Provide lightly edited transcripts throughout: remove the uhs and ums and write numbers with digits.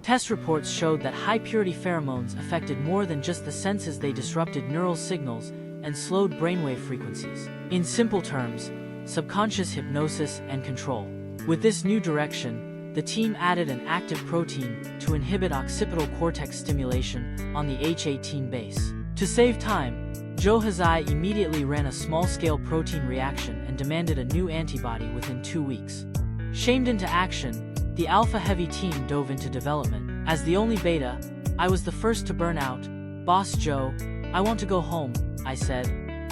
Test reports showed that high-purity pheromones affected more than just the senses. They disrupted neural signals and slowed brainwave frequencies. In simple terms, subconscious hypnosis and control. With this new direction, the team added an active protein to inhibit occipital cortex stimulation on the H18 base. To save time, Joe Hazai immediately ran a small-scale protein reaction and demanded a new antibody within 2 weeks. Shamed into action, the Alpha-heavy team dove into development. As the only beta, I was the first to burn out. "Boss Joe, I want to go home," I said.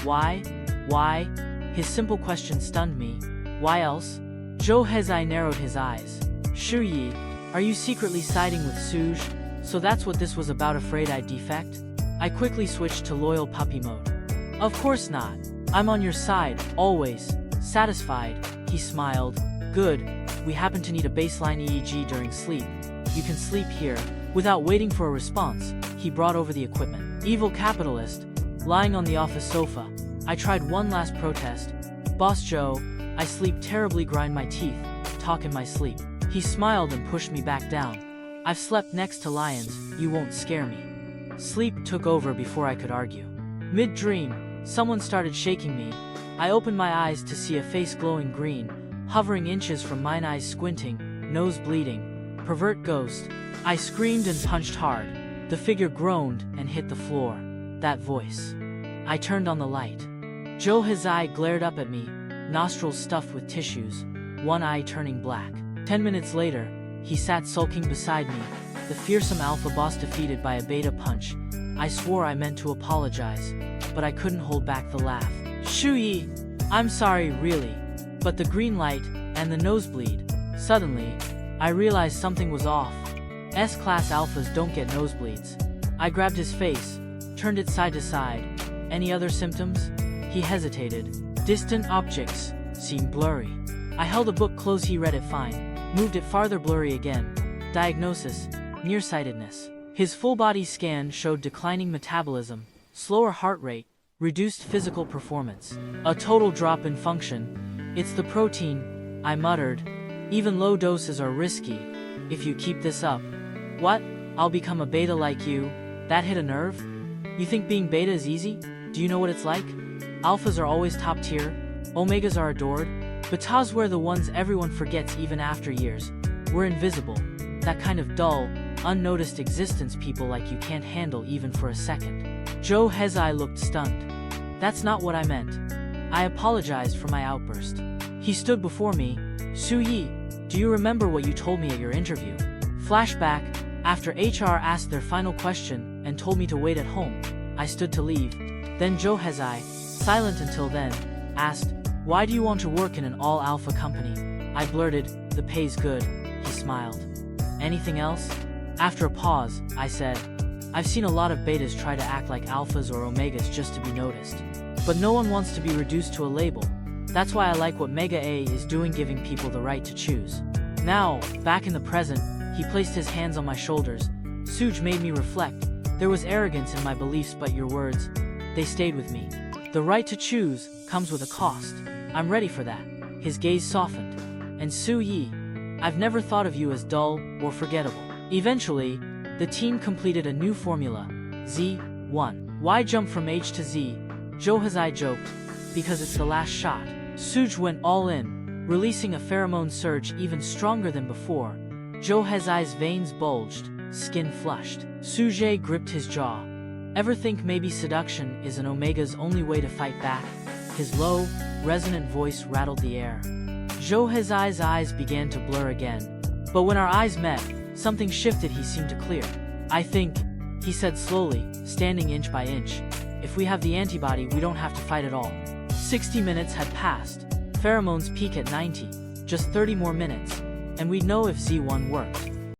"Why? Why?" His simple question stunned me. "Why else?" Joe Hazai narrowed his eyes. "Shu Yi, are you secretly siding with Suj? So that's what this was about, afraid I'd defect?" I quickly switched to loyal puppy mode. "Of course not. I'm on your side, always." Satisfied, he smiled. "Good. We happen to need a baseline EEG during sleep. You can sleep here." Without waiting for a response, he brought over the equipment. Evil capitalist, lying on the office sofa, I tried one last protest. "Boss Joe, I sleep terribly, grind my teeth, talk in my sleep." He smiled and pushed me back down. "I've slept next to lions, you won't scare me." Sleep took over before I could argue. Mid-dream, someone started shaking me. I opened my eyes to see a face glowing green, hovering inches from mine, eyes squinting, nose bleeding. "Pervert ghost." I screamed and punched hard. The figure groaned and hit the floor. That voice. I turned on the light. Joe Hazai glared up at me, nostrils stuffed with tissues, one eye turning black. 10 minutes later, he sat sulking beside me, the fearsome alpha boss defeated by a beta punch. I swore I meant to apologize, but I couldn't hold back the laugh. "Shu Yi, I'm sorry, really. But the green light, and the nosebleed." Suddenly, I realized something was off. S-class alphas don't get nosebleeds. I grabbed his face, turned it side to side. "Any other symptoms?" He hesitated. "Distant objects seem blurry." I held a book close, he read it fine, moved it farther, blurry again. Diagnosis, nearsightedness. His full-body scan showed declining metabolism, slower heart rate, reduced physical performance. A total drop in function. "It's the protein," I muttered. "Even low doses are risky. If you keep this up." "What? I'll become a beta like you?" That hit a nerve. "You think being beta is easy? Do you know what it's like? Alphas are always top tier. Omegas are adored. Betas were the ones everyone forgets even after years. We're invisible. That kind of dull, unnoticed existence people like you can't handle even for a second." Joe Hazai looked stunned. "That's not what I meant." I apologized for my outburst. He stood before me. "Su Yi, do you remember what you told me at your interview?" Flashback, after HR asked their final question and told me to wait at home, I stood to leave. Then Joe Hazai, silent until then, asked, "Why do you want to work in an all-alpha company?" I blurted, "The pay's good." He smiled. "Anything else?" After a pause, I said, "I've seen a lot of betas try to act like alphas or omegas just to be noticed. But no one wants to be reduced to a label. That's why I like what Mega A is doing, giving people the right to choose." Now, back in the present, he placed his hands on my shoulders. "Suj made me reflect. There was arrogance in my beliefs, but your words, they stayed with me. The right to choose comes with a cost. I'm ready for that." His gaze softened. "And Su Yi, I've never thought of you as dull or forgettable." Eventually, the team completed a new formula, Z1. Why jump from H to Z? Joe Hazai joked. Because it's the last shot. Suj went all in, releasing a pheromone surge even stronger than before. Joe Hazai's veins bulged, skin flushed. Suje gripped his jaw. "Ever think maybe seduction is an omega's only way to fight back?" His low, resonant voice rattled the air. Joe Hazai's eyes began to blur again. But when our eyes met, something shifted. He seemed to clear. "I think," he said slowly, standing inch by inch, "if we have the antibody, we don't have to fight at all." 60 minutes had passed. Pheromones peak at 90. Just 30 more minutes, and we'd know if Z1 worked.